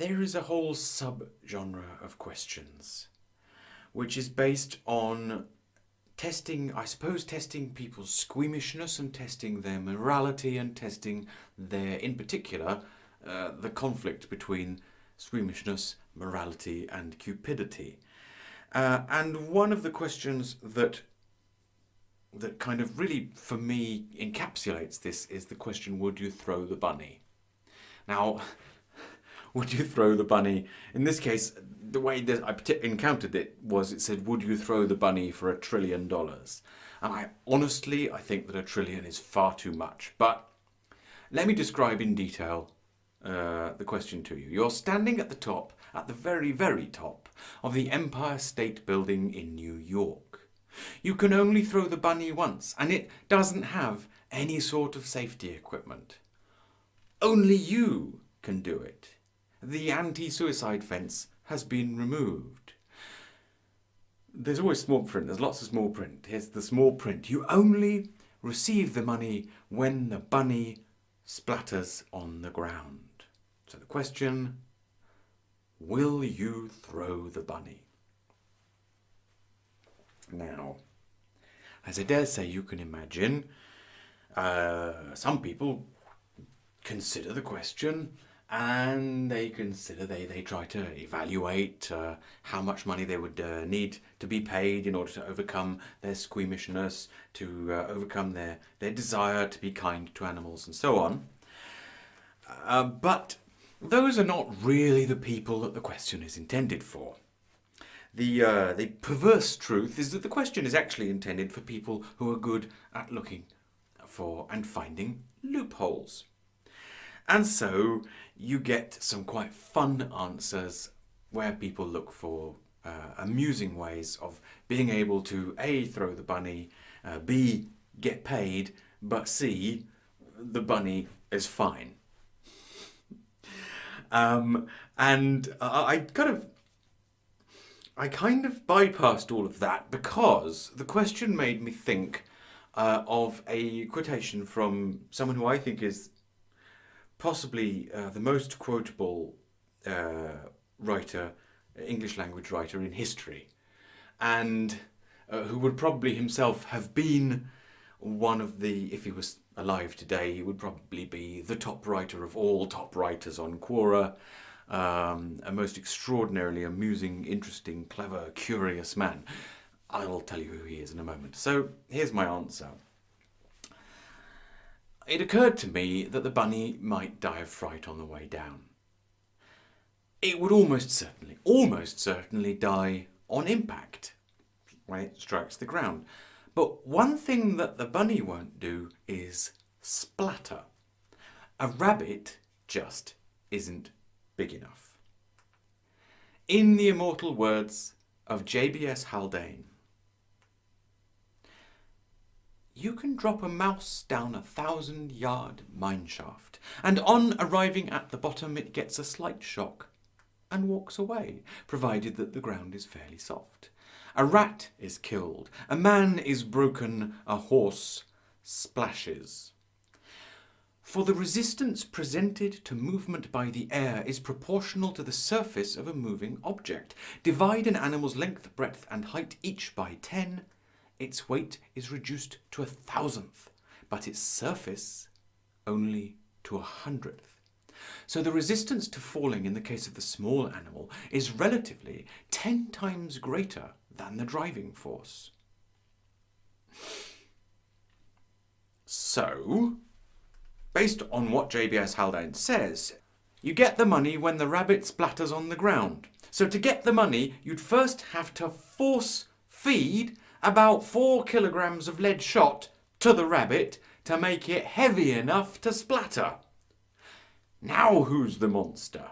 there is a whole sub-genre of questions, which is based on testing, I suppose, testing people's squeamishness and testing their morality and testing their, in particular, the conflict between squeamishness, morality and cupidity. And one of the questions that kind of really, for me, encapsulates this is the question, would you throw the bunny? Now, would you throw the bunny? In this case, the way that I encountered it was it said, would you throw the bunny for $1 trillion? And I think that $1 trillion is far too much. But let me describe in detail the question to you. You're standing at the top, at the very, very top of the Empire State Building in New York. You can only throw the bunny once, and it doesn't have any sort of safety equipment. Only you can do it. The anti-suicide fence has been removed. There's always small print. There's lots of small print. Here's the small print. You only receive the money when the bunny splatters on the ground. So the question, will you throw the bunny? Now, as I dare say you can imagine, some people consider the question and they try to evaluate how much money they would need to be paid in order to overcome their squeamishness, to overcome their desire to be kind to animals and so on. But those are not really the people that the question is intended for. The perverse truth is that the question is actually intended for people who are good at looking for and finding loopholes. And so you get some quite fun answers where people look for amusing ways of being able to A, throw the bunny, B, get paid, but C, the bunny is fine. And I kind of bypassed all of that because the question made me think of a quotation from someone who I think is possibly the most quotable writer, English language writer in history, and who would probably himself have been one of the, if he was alive today, he would probably be the top writer of all top writers on Quora, a most extraordinarily amusing, interesting, clever, curious man. I'll tell you who he is in a moment. So here's my answer. It occurred to me that the bunny might die of fright on the way down. It would almost certainly die on impact when it strikes the ground. But one thing that the bunny won't do is splatter. A rabbit just isn't big enough. In the immortal words of JBS Haldane, you can drop a mouse down a 1,000-yard mineshaft, and on arriving at the bottom it gets a slight shock and walks away, provided that the ground is fairly soft. A rat is killed, a man is broken, a horse splashes. For the resistance presented to movement by the air is proportional to the surface of a moving object. Divide an animal's length, breadth and height each by 10. Its weight is reduced to 1,000th, but its surface only to 100th. So the resistance to falling in the case of the small animal is relatively 10 times greater than the driving force. So, based on what JBS Haldane says, you get the money when the rabbit splatters on the ground. So to get the money, you'd first have to force feed about 4 kilograms of lead shot to the rabbit to make it heavy enough to splatter. Now who's the monster?